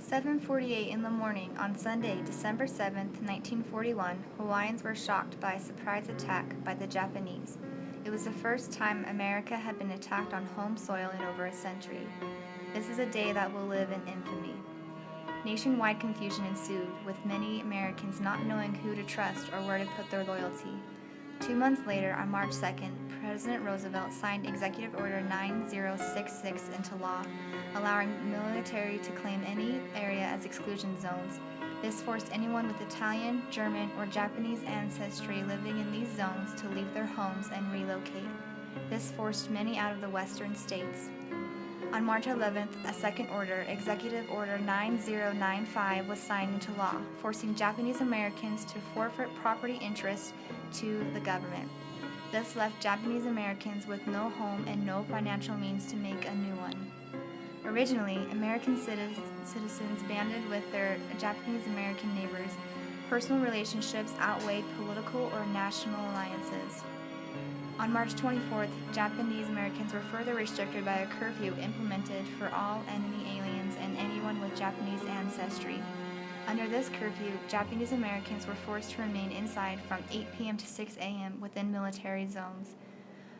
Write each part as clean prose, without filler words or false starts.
7:48 in the morning on Sunday, December 7th, 1941, Hawaiians were shocked by a surprise attack by the Japanese. It was the first time America had been attacked on home soil in over a century. This is a day that will live in infamy. Nationwide confusion ensued, with many Americans not knowing who to trust or where to put their loyalty. 2 months later, on March 2nd, President Roosevelt signed Executive Order 9066 into law, allowing military to claim any area as exclusion zones. This forced anyone with Italian, German, or Japanese ancestry living in these zones to leave their homes and relocate. This forced many out of the western states. On March 11th, a second order, Executive Order 9095, was signed into law, forcing Japanese Americans to forfeit property interests to the government. This left Japanese Americans with no home and no financial means to make a new one. Originally, American citizens banded with their Japanese American neighbors. Personal relationships outweighed political or national alliances. On March 24th, Japanese Americans were further restricted by a curfew implemented for all enemy aliens and anyone with Japanese ancestry. Under this curfew, Japanese Americans were forced to remain inside from 8 p.m. to 6 a.m. within military zones.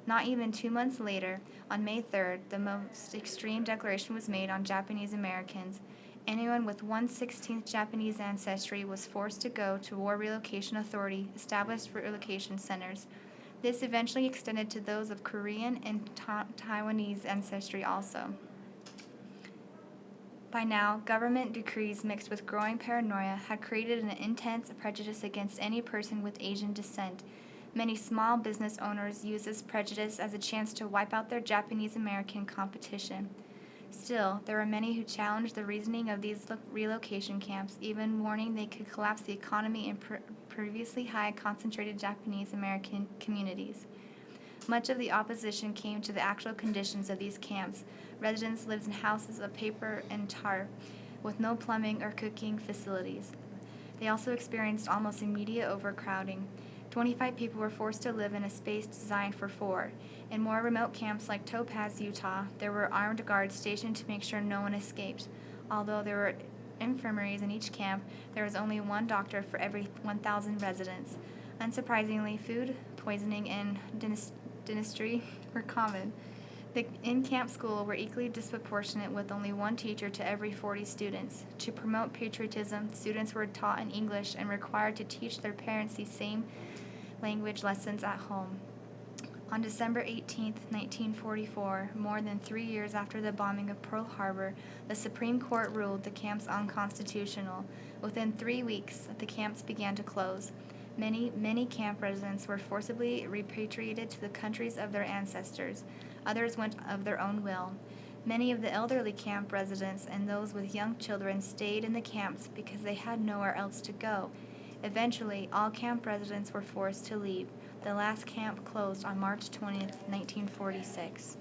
Not even 2 months later, on May 3rd, the most extreme declaration was made on Japanese Americans. Anyone with 1/16th Japanese ancestry was forced to go to War Relocation Authority established relocation centers. This eventually extended to those of Korean and Taiwanese ancestry also. By now, government decrees mixed with growing paranoia had created an intense prejudice against any person with Asian descent. Many small business owners used this prejudice as a chance to wipe out their Japanese American competition. Still, there were many who challenged the reasoning of these relocation camps, even warning they could collapse the economy in previously high concentrated Japanese American communities. Much of the opposition came to the actual conditions of these camps. Residents lived in houses of paper and tarp, with no plumbing or cooking facilities. They also experienced almost immediate overcrowding. 25 people were forced to live in a space designed for 4. In more remote camps like Topaz, Utah, there were armed guards stationed to make sure no one escaped. Although there were infirmaries in each camp, there was only one doctor for every 1,000 residents. Unsurprisingly, food poisoning and dentistry were common. The in-camp school were equally disproportionate, with only one teacher to every 40 students. To promote patriotism, students were taught in English and required to teach their parents the same language lessons at home. On December 18, 1944, more than 3 years after the bombing of Pearl Harbor, the Supreme Court ruled the camps unconstitutional. Within 3 weeks, the camps began to close. Many camp residents were forcibly repatriated to the countries of their ancestors. Others went of their own will. Many of the elderly camp residents and those with young children stayed in the camps because they had nowhere else to go. Eventually, all camp residents were forced to leave. The last camp closed on March 20th, 1946.